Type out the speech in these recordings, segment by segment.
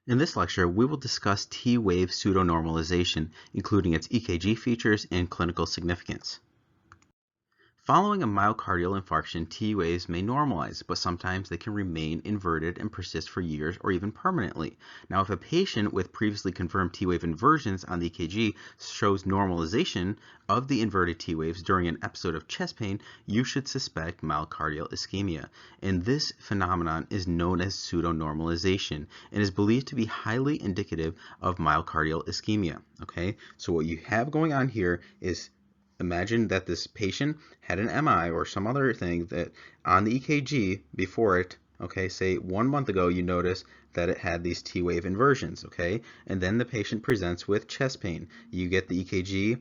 In this lecture, we will discuss T-wave pseudonormalization, including its EKG features and clinical significance. Following a myocardial infarction, T waves may normalize, but sometimes they can remain inverted and persist for years or even permanently. Now, if a patient with previously confirmed T wave inversions on the EKG shows normalization of the inverted T waves during an episode of chest pain, you should suspect myocardial ischemia. And this phenomenon is known as pseudonormalization and is believed to be highly indicative of myocardial ischemia. Okay, so what you have going on here is imagine that this patient had an MI or some other thing that on the EKG before it, okay, say 1 month ago, you notice that it had these T-wave inversions, okay, and then the patient presents with chest pain. You get the EKG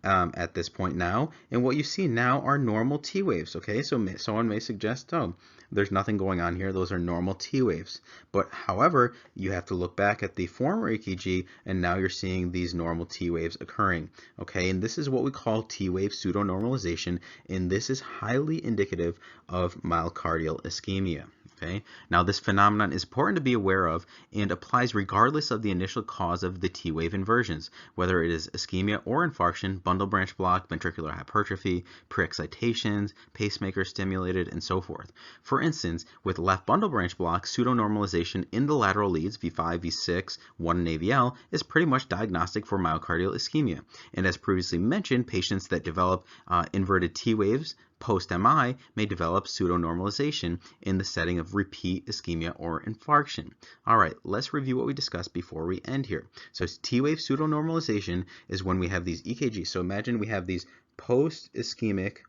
at this point now, and what you see now are normal T waves, okay? So someone may suggest, oh, there's nothing going on here, those are normal T waves. But however, you have to look back at the former EKG, and now you're seeing these normal T waves occurring, okay? And this is what we call T wave pseudonormalization, and this is highly indicative of myocardial ischemia. Okay. Now, this phenomenon is important to be aware of and applies regardless of the initial cause of the T-wave inversions, whether it is ischemia or infarction, bundle branch block, ventricular hypertrophy, pre-excitations, pacemaker stimulated, and so forth. For instance, with left bundle branch block, pseudonormalization in the lateral leads, V5, V6, 1 and AVL, is pretty much diagnostic for myocardial ischemia. And as previously mentioned, patients that develop inverted T-waves post-MI may develop pseudonormalization in the setting of repeat ischemia or infarction. All right, let's review what we discussed before we end here. So T-wave pseudonormalization is when we have these EKGs. So imagine we have these post-ischemic,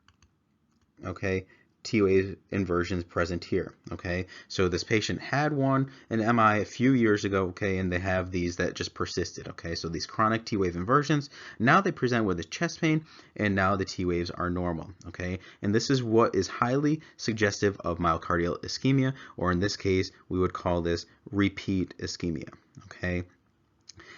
okay, T-wave inversions present here, okay? So this patient had an MI a few years ago, okay, and they have these that just persisted, okay? So these chronic T-wave inversions, now they present with a chest pain, and now the T-waves are normal, okay? And this is what is highly suggestive of myocardial ischemia, or in this case, we would call this repeat ischemia, okay?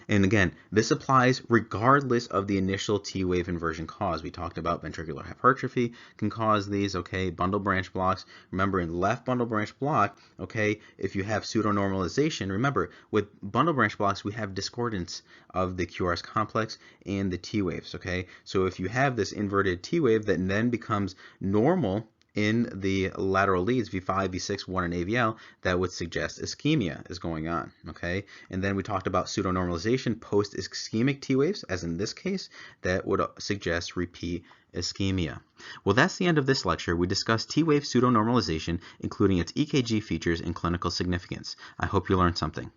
And again, this applies regardless of the initial T-wave inversion cause. We talked about ventricular hypertrophy can cause these, okay, bundle branch blocks. Remember, in left bundle branch block, okay, if you have pseudonormalization, remember, with bundle branch blocks, we have discordance of the QRS complex and the T-waves, okay? So if you have this inverted T-wave that then becomes normal in the lateral leads, V5, V6, 1, and AVL, that would suggest ischemia is going on, okay? And then we talked about pseudonormalization post-ischemic T waves, as in this case, that would suggest repeat ischemia. Well, that's the end of this lecture. We discussed T-wave pseudonormalization, including its EKG features and clinical significance. I hope you learned something.